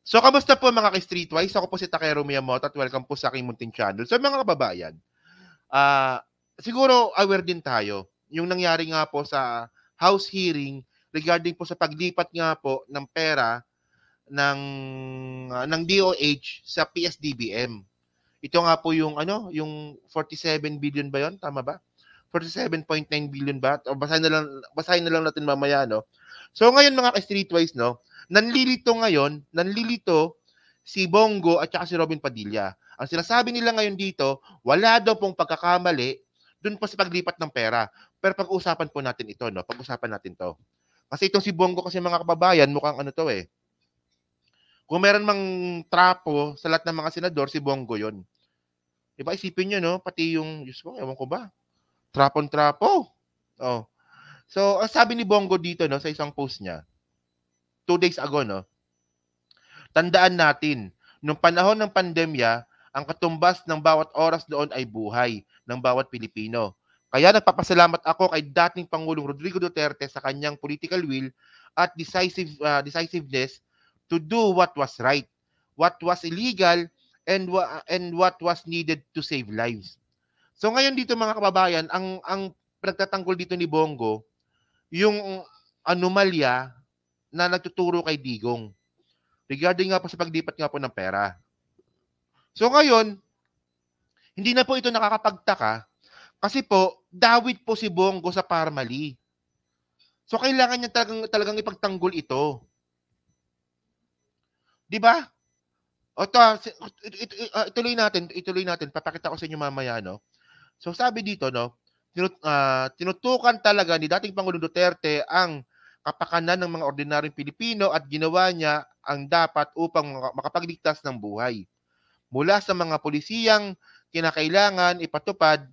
So, kamusta po mga ka-Streetwise? Ako po si Takero Miyamoto at welcome po sa aking munting channel. So, mga kababayan, siguro aware din tayo yung nangyari nga po sa House hearing regarding po sa paglipat nga po ng pera ng DOH sa PSDBM. Ito nga po yung 47 billion ba 'yon? Tama ba? 47.9 billion ba? O basahin na lang natin mamaya, no? So ngayon mga ka-Streetwise, no, nanlilito si Bongo at saka si Robin Padilla. Ang sinasabi nila ngayon dito, wala daw pong pagkakamali dun po sa paglipat ng pera. Pero pag-usapan po natin ito, no? Pag-usapan natin to. Kasi itong si Bongo kasi mga kababayan, mukhang ano to eh. Kung meron mang trapo sa lahat ng mga senador, si Bongo yon. Diba? Isipin nyo, no? Pati yung, Diyos ko, ewan ko ba? Trapon-trapo. Oh. So, ang sabi ni Bongo dito, no, sa isang post niya, 2 days ago, no, tandaan natin, nung panahon ng pandemya, ang katumbas ng bawat oras doon ay buhay ng bawat Pilipino. Kaya nagpapasalamat ako kay dating Pangulong Rodrigo Duterte sa kanyang political will at decisiveness to do what was right, what was illegal, and what was needed to save lives. So ngayon dito mga kababayan, ang pinagtatanggol dito ni Bongo, yung anomalya na nagtuturo kay Digong regarding nga po sa paglipat nga po ng pera. So ngayon, hindi na po ito nakakapagtaka kasi po, dawit po si Bongo sa Parmali. So kailangan niya talagang ipagtanggol ito. Di ba? O ituloy natin, papakita ko sa inyo mamaya, no? So sabi dito, no, tinutukan talaga ni dating Pangulong Duterte ang kapakanan ng mga ordinaryong Pilipino at ginawa niya ang dapat upang makapagligtas ng buhay. Mula sa mga pulisiyang kinakailangan ipatupad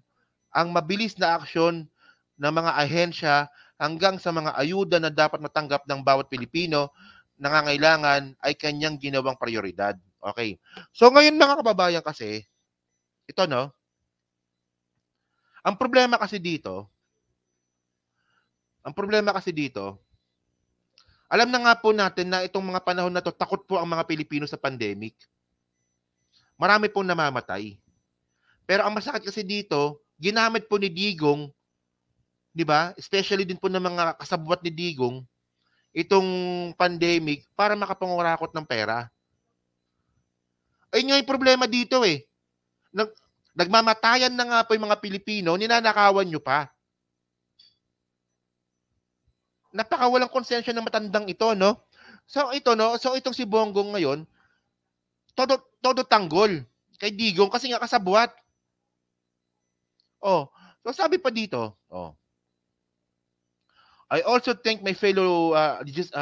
ang mabilis na aksyon ng mga ahensya hanggang sa mga ayuda na dapat matanggap ng bawat Pilipino nangangailangan ay kanyang ginawang prioridad. Okay. So ngayon mga kababayan kasi, ito no, ang problema kasi dito, alam na nga po natin na itong mga panahon na to, takot po ang mga Pilipino sa pandemic. Marami pong namamatay. Pero ang masakit kasi dito, ginamit po ni Digong, di ba? Especially din po ng mga kasabwat ni Digong, itong pandemic para makapangurakot ng pera. Ayun nga yung problema dito eh. Nagmamatayan na nga po yung mga Pilipino, ninanakawan nyo pa. Napakawalang konsensya ng matandang ito, no? So ito, no? So itong si Bongo ngayon, todo tanggol kay Digong kasi nga kasabwat. Oh, so sabi pa dito, I also thank my fellow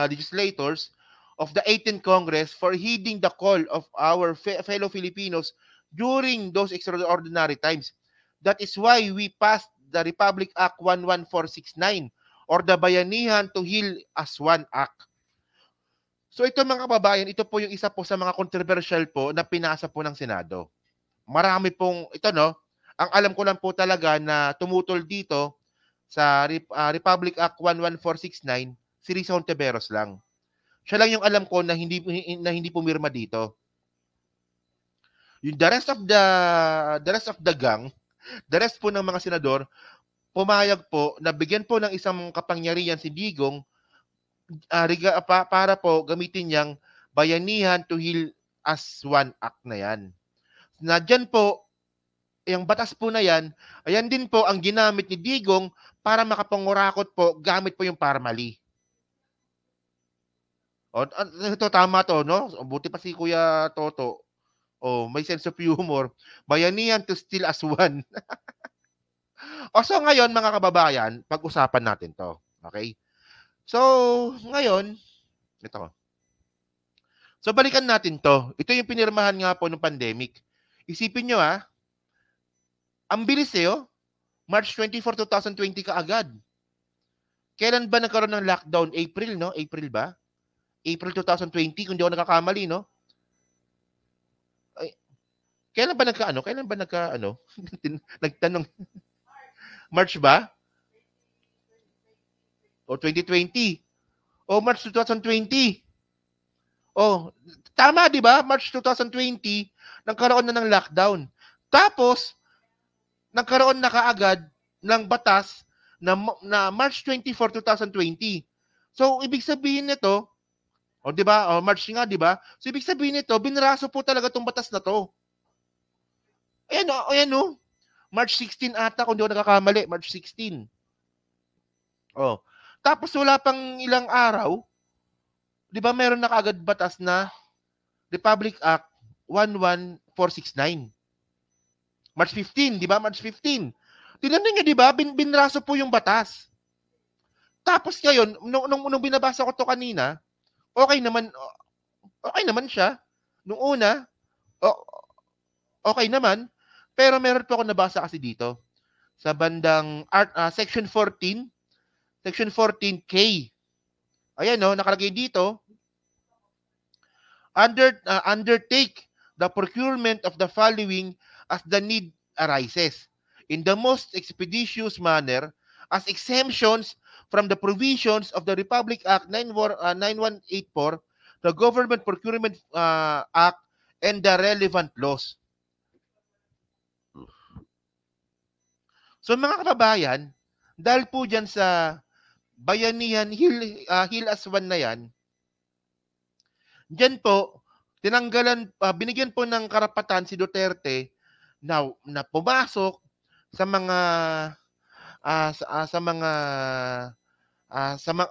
legislators of the 18th Congress for heeding the call of our fellow Filipinos during those extraordinary times. That is why we passed the Republic Act 11469 or the Bayanihan to Heal as One Act. So ito mga kababayan, ito po yung isa po sa mga controversial po na pinasa po ng Senado. Marami pong, ito no, ang alam ko lang po talaga na tumutol dito sa Republic Act 11469, si Risa Hontiveros lang. Siya lang yung alam ko na hindi pumirma dito. Yung the rest of the gang, the rest po ng mga senador, pumayag po na bigyan po ng isang kapangyarihan si Digong para po gamitin niyang Bayanihan to Heal as One Act na yan. Na dyan po, yung batas po na yan, ayan din po ang ginamit ni Digong para makapangurakot po gamit po yung Parmali. O, ito tama to, no? Buti pa si Kuya Toto. Oh, may sense of humor. Bayanihan to steal as one. O so ngayon mga kababayan, pag-usapan natin to. Okay? So, ngayon, ito. So balikan natin to. Ito yung pinirmahan nga po ng pandemic. Isipin nyo ang bilis March 24, 2020 kaagad. Kailan ba nagkaroon ng lockdown? April, no? April ba? April 2020, kung di ako nakakamali, no? Ay, kailan ba nagtanong? March ba? O 2020. O March 2020. Oh, Tama, di ba? March 2020, nagkaroon na ng lockdown. Tapos, nagkaroon na kaagad ng batas na March 24, 2020. So, ibig sabihin nito, o di ba? O March nga, di ba? So, ibig sabihin nito, binraso po talaga tong batas na to. Ayan o. March 16 ata, kung di ako nakakamali. March 16. Oh. Tapos wala pang ilang araw, di ba meron na kaagad batas na Republic Act 11469. March 15, di ba? March 15. Tingnan niyo, di ba? Binraso po yung batas. Tapos ngayon, nung binabasa ko to kanina, okay naman siya. Nung una, okay naman, pero meron po ako nabasa kasi dito sa bandang section 14K. Ayan no, nakalagay dito, undertake the procurement of the following as the need arises in the most expeditious manner as exemptions from the provisions of the Republic Act 9184, the Government Procurement Act, and the relevant laws. So mga kababayan, dahil po dyan sa Bayanihan Hill Aswan na yan, dyan po, binigyan po ng karapatan si Duterte na pumasok sa mga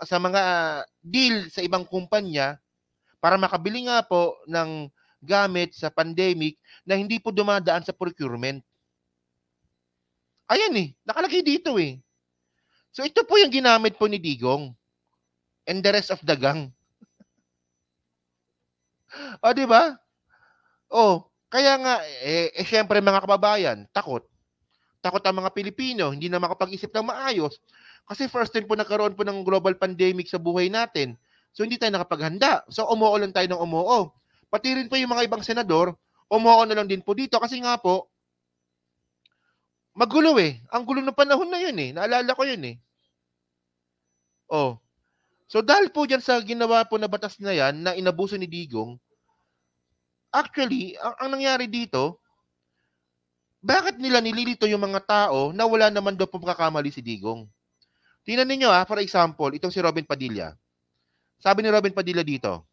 sa mga deal sa ibang kumpanya para makabili nga po ng gamit sa pandemic na hindi po dumadaan sa procurement. Ayan nakalagay dito So ito po yung ginamit po ni Digong and the rest of the gang. O, di ba? Kaya nga, syempre mga kababayan, takot. Takot ang mga Pilipino, hindi na makapag-isip ng maayos. Kasi first time po nagkaroon po ng global pandemic sa buhay natin. So hindi tayo nakapaghanda. So umuo lang tayo ng umuo. Pati rin po yung mga ibang senador, umuo na lang din po dito. Kasi nga po, magulo Ang gulo ng panahon na yun Naalala ko yun So dahil po dyan sa ginawa po na batas na yan, na inabuso ni Digong, actually, ang nangyari dito, bakit nila nililito yung mga tao na wala naman daw po pagkakamali si Digong? Tingnan ninyo for example, itong si Robin Padilla. Sabi ni Robin Padilla dito,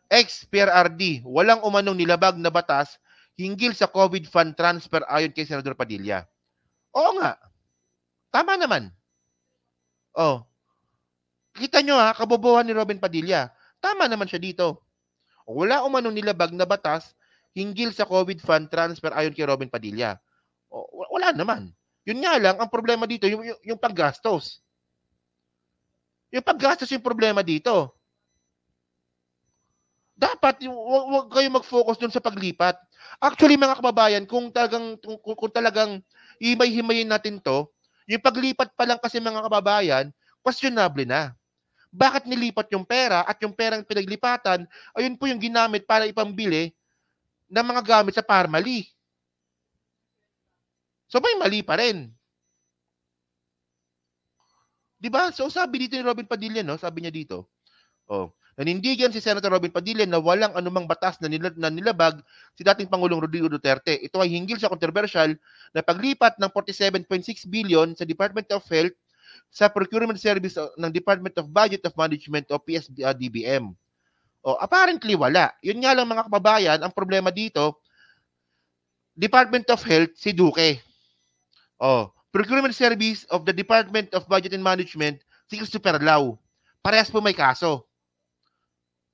ex-PRRD, walang umanong nilabag na batas hinggil sa COVID fund transfer ayon kay Senador Padilla. Oo nga. Tama naman. Kita nyo kabobohan ni Robin Padilla. Tama naman siya dito. Wala umanong nilabag na batas hinggil sa COVID fund transfer ayon kay Robin Padilla. Wala naman. Yun nga lang, ang problema dito, yung paggastos. Yung paggastos yung problema dito. Dapat, huwag kayo mag-focus dun sa paglipat. Actually, mga kababayan, kung talagang himay-himayin natin to, yung paglipat pa lang kasi mga kababayan, questionable na. Bakit nilipat yung pera at yung perang pinaglipatan, ayun po yung ginamit para ipambili ng mga gamit sa Parmali. So may mali pa rin. Diba? So sabi dito ni Robin Padilla, sabi niya dito, nanindigan si Senator Robin Padilla na walang anumang batas na nilabag si dating Pangulong Rodrigo Duterte. Ito ay hinggil sa controversial na paglipat ng 47.6 billion sa Department of Health sa procurement service ng Department of Budget of Management o PSDBM. Apparently wala. Yun nga lang mga kababayan, ang problema dito, Department of Health, si Duque. Procurement Service of the Department of Budget and Management, si Christopher Lau. Parehas po may kaso.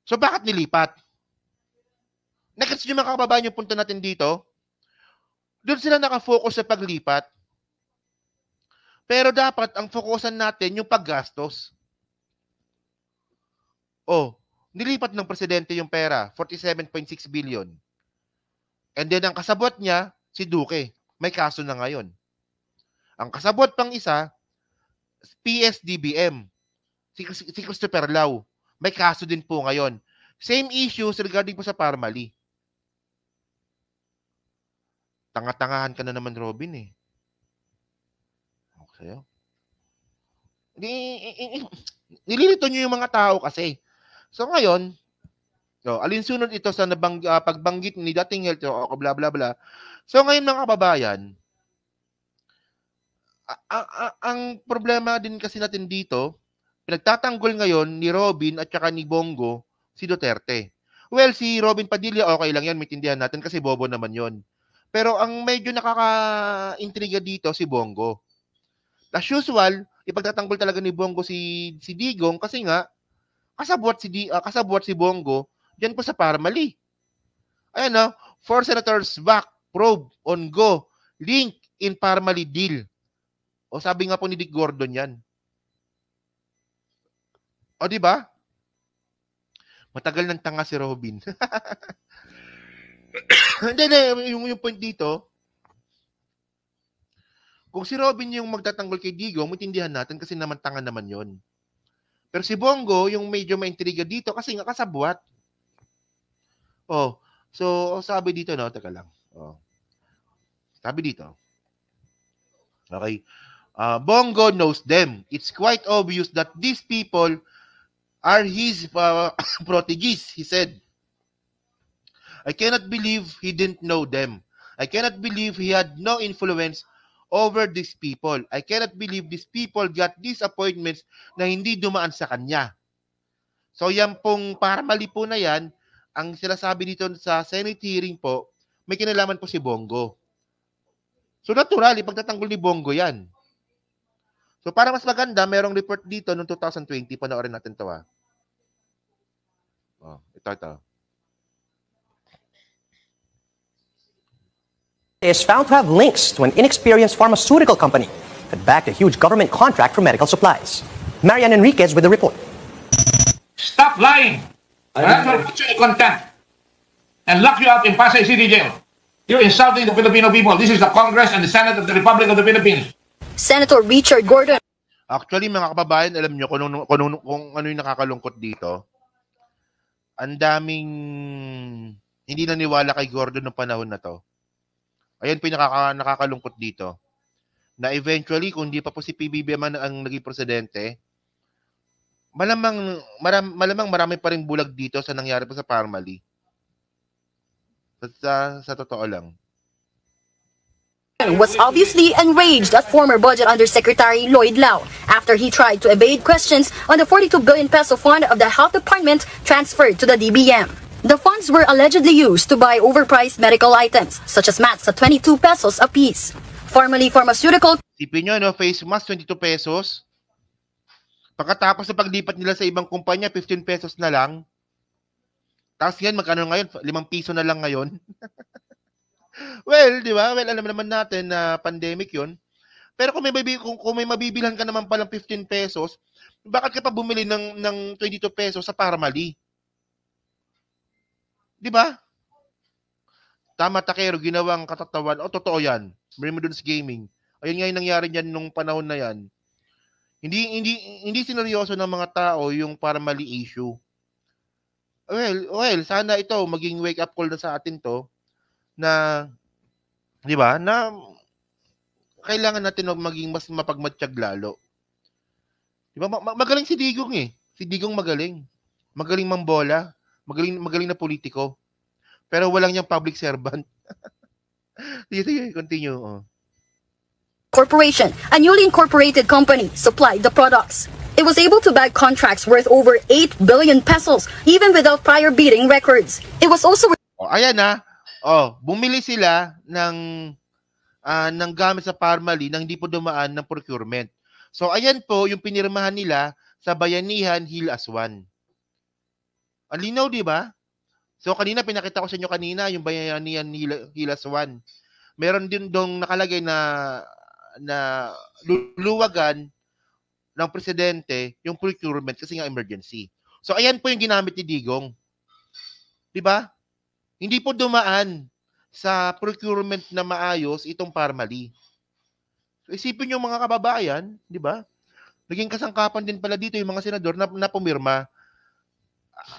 So bakit nilipat? Nakita nyo mga kababayan yung punto natin dito? Doon sila nakafocus sa paglipat. Pero dapat ang fokusan natin yung paggastos. Nilipat ng presidente yung pera, 47.6 billion. And then ang kasabot niya, si Duque. May kaso na ngayon. Ang kasabot pang isa, PSDBM. Si Christopher Lau. May kaso din po ngayon. Same issues regarding po sa Parmali. Tanga-tangahan ka na naman, Robin Okay. Nililito nyo yung mga tao kasi. So ngayon, So, alinsunod ito sa pagbanggit ni dating health o bla bla bla. So ngayon mga kababayan, ang problema din kasi natin dito, pinagtatanggol ngayon ni Robin at saka ni Bongo si Duterte. Well, si Robin Padilla okay lang yan, maintindihan natin kasi bobo naman yon. Pero ang medyo nakaka-intriga dito si Bongo. As usual, ipagtatanggol talaga ni Bongo si Digong kasi nga kasabwat si Bongo diyan po sa Parmali. Ayan no, 4 senators back, probe on go, link in Parmali deal. O sabi nga po ni Dick Gordon yan. O di ba? Matagal ng tanga si Robin. Hindi, yung point dito, kung si Robin yung magtatanggol kay Digong, maintindihan natin kasi naman tanga naman yon. Pero si Bongo, yung medyo maintriga dito kasi nga kasabwat. Oh, so sabi dito, no, teka lang. Oh. Sabi dito. Okay. Bongo knows them. It's quite obvious that these people are his proteges, he said. I cannot believe he didn't know them. I cannot believe he had no influence over these people. I cannot believe these people got these appointments na hindi dumaan sa kanya. So yan pong Parmali po na yan, ang sinasabi dito sa Senate hearing po, may kinalaman po si Bongo. So natural, ipagtatanggol ni Bongo yan. So para mas maganda, merong report dito noong 2020, panoorin natin ito ha. Oh, ito. Is found to have links to an inexperienced pharmaceutical company that backed a huge government contract for medical supplies. Marian Enriquez with the report. Stop lying! That's what puts you in contempt and lock you up in Pasay City Jail. You're insulting the Filipino people. This is the Congress and the Senate of the Republic of the Philippines. Senator Richard Gordon. Actually, mga kababayan, alam nyo kung ano yung nakakalungkot dito. Ang daming hindi naniwala kay Gordon noong panahon na to. Ayan po yung nakakalungkot dito. Na eventually, kung di pa po si PBBM ang naging presidente, malamang marami pa rin bulag dito sa nangyari po sa Parmali. Sa totoo lang. Was obviously enraged at former Budget Undersecretary Lloyd Lau after he tried to evade questions on the 42 billion peso fund of the Health Department transferred to the DBM. The funds were allegedly used to buy overpriced medical items such as masks at 22 pesos a piece. Formerly pharmaceutical. Sipin nyo, no, face mask 22 pesos. Pagkatapos na paglipat nila sa ibang kumpanya, 15 pesos na lang. Tapos yan, magkano ngayon? 5 piso na lang ngayon. Well, di ba? Well, alam naman natin na pandemic yun. Pero kung may mabibilhan ka naman palang 15 pesos, bakit ka pa bumili ng 22 pesos sa Parmali? Di ba? Tama Takero, ginawang katatawan. O, totoo yan. Mermudons Gaming. Ayun nga yung nangyari niyan nung panahon na yan. Hindi sineryoso ng mga tao yung Parmali issue. Well, sana ito maging wake up call na sa atin to na, di ba, na kailangan natin maging mas mapagmatsyag lalo. Di ba, magaling si Digong eh. Si Digong magaling. Magaling mambola. Magaling na politiko. Pero walang niyang public servant. Sige, continue. Oh. Corporation, a newly incorporated company, supplied the products. It was able to bag contracts worth over 8 billion pesos, even without prior bidding records. It was also... Oh, ayan na. Oh, bumili sila ng gamit sa Parmali nang hindi po dumaan ng procurement. So ayan po yung pinirmahan nila sa Bayanihan Hill Aswan. Ang linaw, di ba? So kanina pinakita ko sa inyo kanina yung Bayanihan Hill Aswan. Meron din dong nakalagay na luluwagan ng presidente yung procurement kasi nga emergency. So ayan po yung ginamit ni Digong. Di ba? Hindi po dumaan sa procurement na maayos itong Parmali. So, isipin nyo mga kababayan, di ba? Naging kasangkapan din pala dito yung mga senador na pumirma,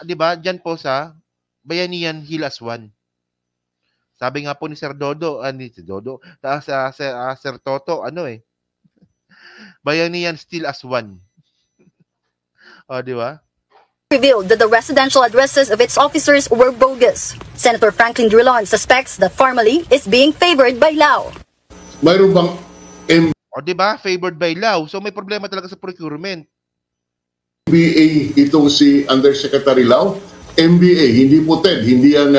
di ba? Diyan po sa Bayanihan Hill Aswan. Sabi nga po ni Sir Dodo, Sir Toto, Bayanihan Still Aswan. O, di ba? revealed that the residential addresses of its officers were bogus. Senator Franklin Drilon suspects that Pharmally is being favored by Lao. Mayroon bang O, di ba? Favored by Lao. So, may problema talaga sa procurement. MBA itong si Undersecretary Lau? MBA, hindi po TED, hindi yan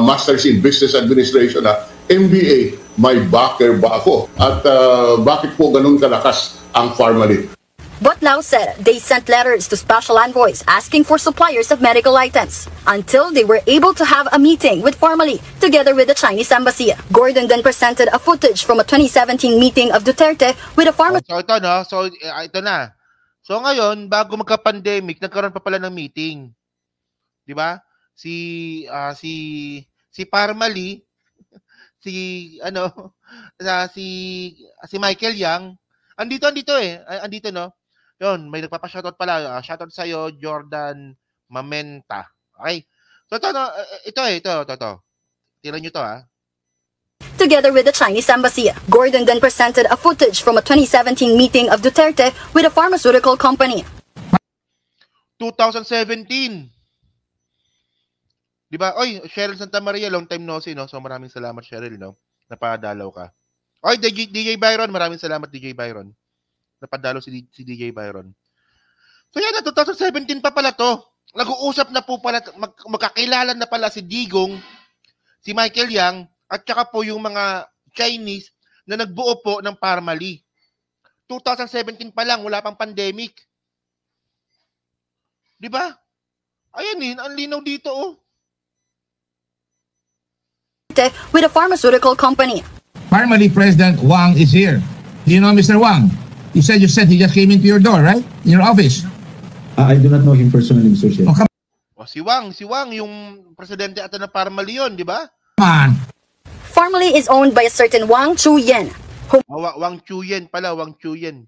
Masters in Business Administration. MBA, may backer ba ako? At bakit po ganun kalakas ang Pharmally? But Lao said they sent letters to special envoys asking for suppliers of medical items until they were able to have a meeting with Pharmally together with the Chinese embassy. Gordon then presented a footage from a 2017 meeting of Duterte with a pharmacy. So, ito, no? So, ito na. So, ngayon, bago magka-pandemic, nagkaroon pa pala ng meeting. Di ba? Si Pharmally, si Michael Yang, andito eh. Andito, no? Yun, may nagpapa-shoutout pala. Shoutout sa'yo, Jordan Mamenta. Okay? So, ito. Tira nyo to, ha? Together with the Chinese embassy. Gordon then presented a footage from a 2017 meeting of Duterte with a pharmaceutical company. 2017. Di ba? Oy, Cheryl Santa Maria, long time no see, no? So, maraming salamat, Cheryl, no? Napadalaw ka. Oy, DJ Byron, maraming salamat, DJ Byron. Napadalo si DJ Byron. So yan na, 2017 pa pala to. Nag-uusap na po pala, magkakilala na pala si Digong, si Michael Yang, at saka po yung mga Chinese na nagbuo po ng Pharmally. 2017 pa lang, wala pang pandemic. Di ba? Ayan eh, ang linaw dito oh. With a pharmaceutical company. Pharmally President Wang is here. Do you know Mr. Wang? You said he just came into your door, right? In your office. I do not know him personally, Mr. Chair. Oh, come O, si Wang, yung presidente ata ng Pharmally yun, di ba? on. Pharmally is owned by a certain Wang Chuyen, whom Wang Chuyen pala, Wang Chuyen.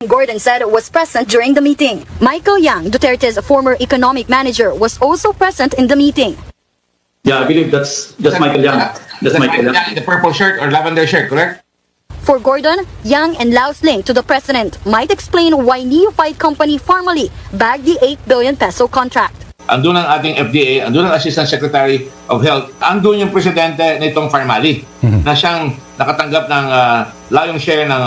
Gordon said was present during the meeting. Michael Yang, Duterte's former economic manager, was also present in the meeting. Yeah, I believe that's Michael Yang. That's Michael Yang. In the purple shirt or lavender shirt, correct? For Gordon, Yang and Lao's link to the president might explain why neophyte company Pharmally bagged the 8 billion peso contract. Andun ang ating FDA, andun ang Assistant Secretary of Health, andun yung presidente nitong Pharmally na siyang nakatanggap ng layong share ng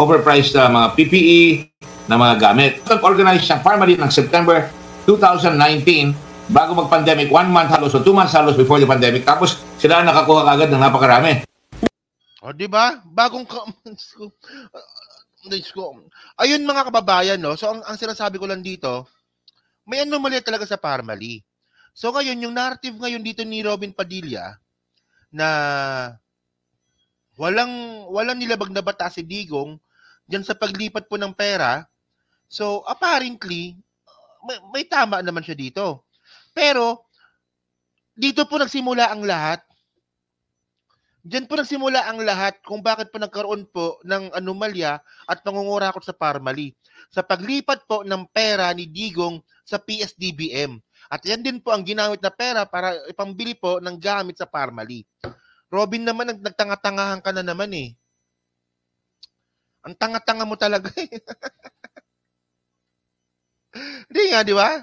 overpriced mga PPE na mga gamit. Nag-organize siyang Pharmally ng September 2019 bago mag-pandemic, 1 month halos o 2 months halos before the pandemic. Tapos sila nakakuha kagad ng napakarami. O, di ba? Ayun mga kababayan, no? So, ang sinasabi ko lang dito, may anomalya talaga sa Pharmally. So, ngayon, yung narrative ngayon dito ni Robin Padilla na walang nilabag na bata si Digong dyan sa paglipat po ng pera. So, apparently, may tama naman siya dito. Pero, dito po nagsimula ang lahat. Diyan po nagsimula ang lahat kung bakit po nagkaroon po ng anomalya at nangungurakot sa Pharmally. Sa paglipat po ng pera ni Digong sa PSDBM. At yan din po ang ginamit na pera para ipambili po ng gamit sa Pharmally. Robin naman, nagtanga-tangahan ka na naman eh. Ang tanga-tanga mo talaga eh. Hindi nga, di ba?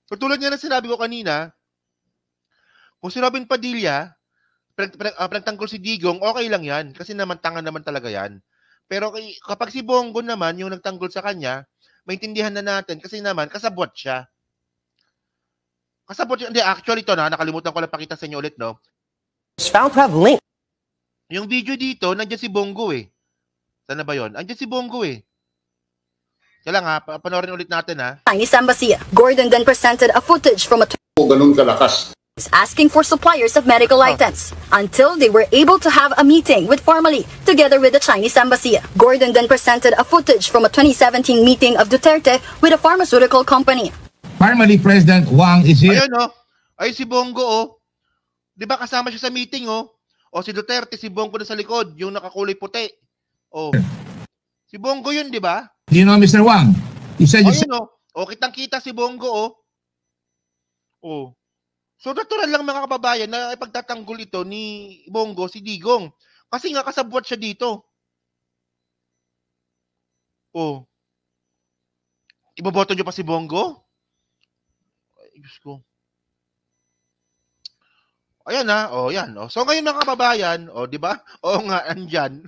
So, tulad nga na sinabi ko kanina, kung si Robin Padilla, pinagtanggol si Digong, okay lang yan. Kasi naman, tanga naman talaga yan. Pero kapag si Bongo naman, yung nagtanggol sa kanya, maintindihan na natin kasi naman, kasabwat siya. Kasabwat siya. Hindi, actually ito na, nakalimutan ko lang pakita sa inyo ulit, no? It's found to have links. Yung video dito, nandiyan si Bongo eh. Sana ba yun? Nandiyan si Bongo eh. Kaya lang ha, panoorin ulit natin ha. Chinese embassy. Gordon then presented a footage from a Po ganun kalakas. asking for suppliers of medical items until they were able to have a meeting with Pharmally together with the Chinese embassy. Gordon then presented a footage from a 2017 meeting of Duterte with a pharmaceutical company. Pharmally President Wang is here. Ayun oh. Ay si Bongo oh. 'Di ba kasama siya sa meeting oh? O si Duterte, si Bongo na sa likod, yung nakakulay puti. Oh. Si Bongo 'yun, 'di ba? Do you know Mr. Wang? You said you Ayun oh. O kitang-kita si Bongo oh. Oh. So natural lang mga kababayan na ipagtatanggol ito ni Bongo si Digong. Kasi nga kasabwat siya dito. Oh. Iboboto niyo pa si Bongo? Diyos ko. Ayan na, yan. So ngayon mga kababayan, di ba? Oo nga, andyan.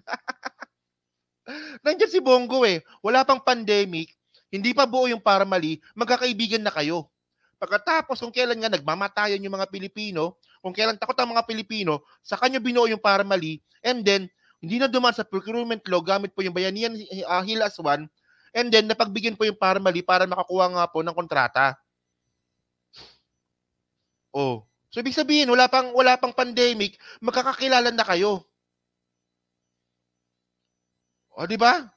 Nandiyan si Bongo Wala pang pandemic, hindi pa buo yung Parmali, magkakaibigan na kayo. Pagkatapos kung kailan nga nagmamatayan yung mga Pilipino, kung kailan takot ang mga Pilipino, sa kanya binuo yung Parmali, and then hindi na dumaan sa procurement law gamit po yung Bayanihan Hill Aswan, and then napagbigyan po yung Parmali para makakuha nga po ng kontrata. So ibig sabihin, wala pang pandemic, magkakakilala na kayo. Di ba?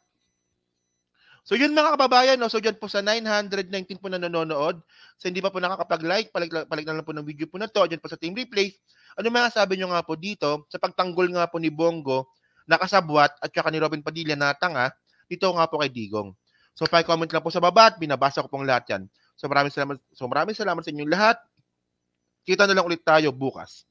So yun mga kababayan, so dyan po sa 919 po na nanonood, so hindi pa po nakakapag-like, palik na lang po ng video po na to, dyan po sa Team Replays, ano mga sabi nyo nga po dito, sa pagtanggol nga po ni Bongo, nakasabwat, at saka ni Robin Padilla na tanga, dito nga po kay Digong. So pa-comment lang po sa baba at binabasa ko pong lahat yan. So maraming salamat sa inyong lahat. Kita na lang ulit tayo bukas.